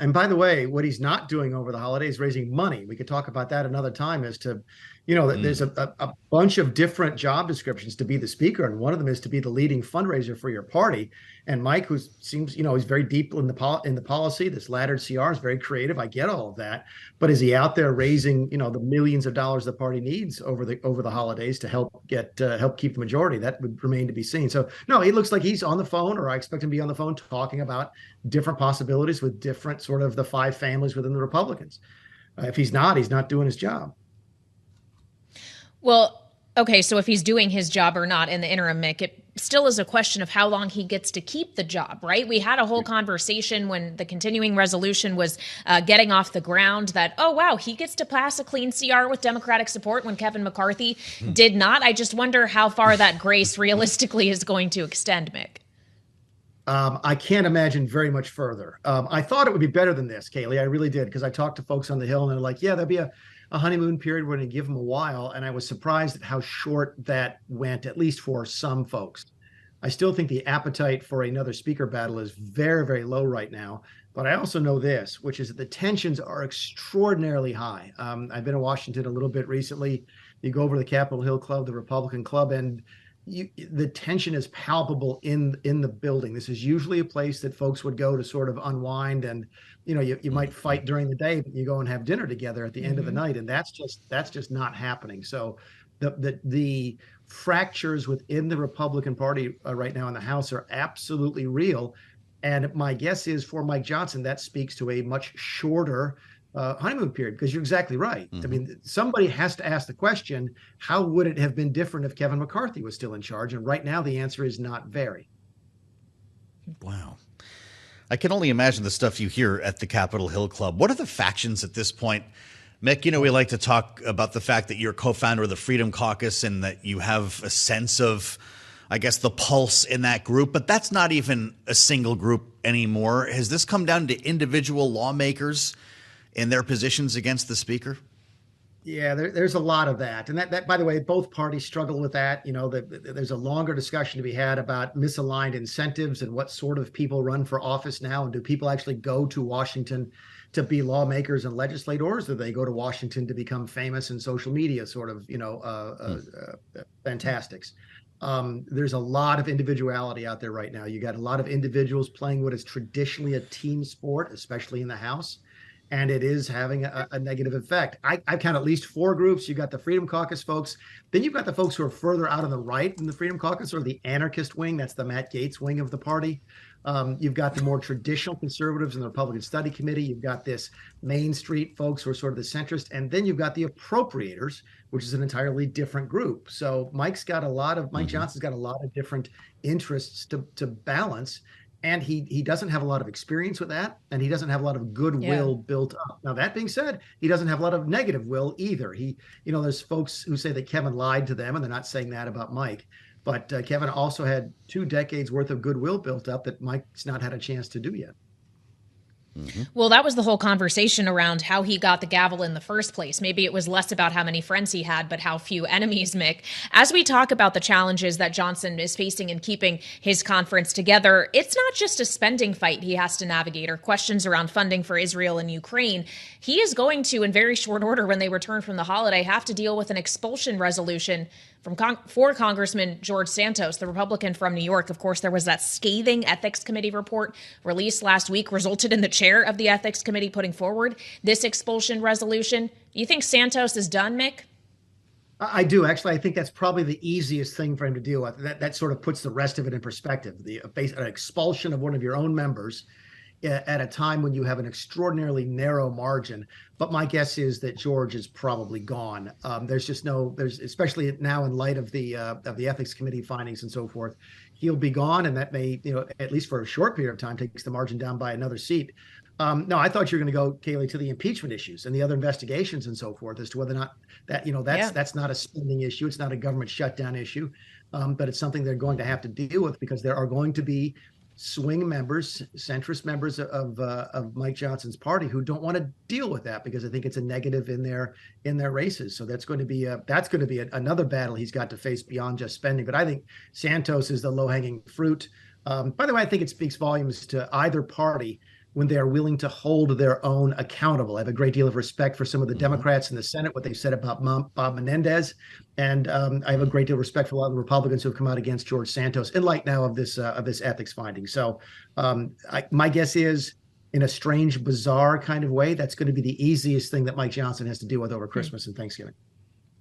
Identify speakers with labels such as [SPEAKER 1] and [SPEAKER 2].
[SPEAKER 1] And by the way, what he's not doing over the holidays is raising money. We could talk about that another time as to, there's a bunch of different job descriptions to be the speaker. And one of them is to be the leading fundraiser for your party. And Mike, who seems, he's very deep in the policy, this laddered CR is very creative. I get all of that. But is he out there raising, the millions of dollars the party needs over the holidays to help keep the majority? That would remain to be seen. So no, he looks like he's on the phone, or I expect him to be on the phone talking about different possibilities with different sort of the five families within the Republicans. If he's not doing his job.
[SPEAKER 2] Well, okay, so if he's doing his job or not in the interim, Mick, it still is a question of how long he gets to keep the job, right? We had a whole conversation when the continuing resolution was getting off the ground that, oh, wow, he gets to pass a clean CR with Democratic support when Kevin McCarthy did not. I just wonder how far that grace realistically is going to extend, Mick.
[SPEAKER 1] I can't imagine very much further. I thought it would be better than this, Kaylee. I really did, because I talked to folks on the Hill and they're like, yeah, there'll be a honeymoon period. We're going to give them a while. And I was surprised at how short that went, at least for some folks. I still think the appetite for another speaker battle is very, very low right now. But I also know this, which is that the tensions are extraordinarily high. I've been in Washington a little bit recently. You go over to the Capitol Hill Club, the Republican Club, and the tension is palpable in the building. This is usually a place that folks would go to sort of unwind, and you might fight during the day, but you go and have dinner together at the end of the night, and that's just not happening. So the fractures within the Republican Party right now in the House are absolutely real. And my guess is for Mike Johnson, that speaks to a much shorter honeymoon period, because you're exactly right. I mean, somebody has to ask the question, how would it have been different if Kevin McCarthy was still in charge? And right now the answer is not very.
[SPEAKER 3] Wow. I can only imagine the stuff you hear at the Capitol Hill Club. What are the factions at this point? Mick, we like to talk about the fact that you're co-founder of the Freedom Caucus and that you have a sense of, I guess, the pulse in that group, but that's not even a single group anymore. Has this come down to individual lawmakers in their positions against the speaker?
[SPEAKER 1] Yeah, there's a lot of that. And that, by the way, both parties struggle with that. There's a longer discussion to be had about misaligned incentives and what sort of people run for office now. And do people actually go to Washington to be lawmakers and legislators, or do they go to Washington to become famous in social media sort of, fantastics? There's a lot of individuality out there right now. You got a lot of individuals playing what is traditionally a team sport, especially in the House. And it is having a negative effect. I count at least four groups. You've got the Freedom Caucus folks. Then you've got the folks who are further out on the right in the Freedom Caucus, or the anarchist wing. That's the Matt Gaetz wing of the party. You've got the more traditional conservatives in the Republican Study Committee. You've got this Main Street folks who are sort of the centrist. And then you've got the appropriators, which is an entirely different group. So Mike Johnson's got a lot of different interests to balance. And he doesn't have a lot of experience with that, and he doesn't have a lot of goodwill built up. Now, that being said, he doesn't have a lot of negative will either. There's folks who say that Kevin lied to them, and they're not saying that about Mike. But Kevin also had 2 decades worth of goodwill built up that Mike's not had a chance to do yet.
[SPEAKER 2] Well, that was the whole conversation around how he got the gavel in the first place. Maybe it was less about how many friends he had, but how few enemies, Mick. As we talk about the challenges that Johnson is facing in keeping his conference together, it's not just a spending fight he has to navigate or questions around funding for Israel and Ukraine. He is going to, in very short order, when they return from the holiday, have to deal with an expulsion resolution for Congressman George Santos, the Republican from New York. Of course, there was that scathing ethics committee report released last week, resulted in the chair of the ethics committee putting forward this expulsion resolution. Do you think Santos is done, Mick?
[SPEAKER 1] I do. Actually, I think that's probably the easiest thing for him to deal with. That sort of puts the rest of it in perspective. An expulsion of one of your own members at a time when you have an extraordinarily narrow margin. But my guess is that George is probably gone. There's especially now in light of the ethics committee findings and so forth, he'll be gone, and that may, at least for a short period of time, takes the margin down by another seat. No, I thought you were going to go, Kaylee, to the impeachment issues and the other investigations and so forth as to whether or not that's not a spending issue. It's not a government shutdown issue, but it's something they're going to have to deal with, because there are going to be swing members, centrist members of Mike Johnson's party who don't want to deal with that, because I think it's a negative in their races. So that's going to be another battle he's got to face beyond just spending. But I think Santos is the low-hanging fruit. By the way, I think it speaks volumes to either party when they are willing to hold their own accountable. I have a great deal of respect for some of the Democrats in the Senate, what they've said about Bob Menendez. And I have a great deal of respect for a lot of the Republicans who have come out against George Santos in light now of this ethics finding. So my guess is, in a strange, bizarre kind of way, that's going to be the easiest thing that Mike Johnson has to deal with over Christmas and Thanksgiving.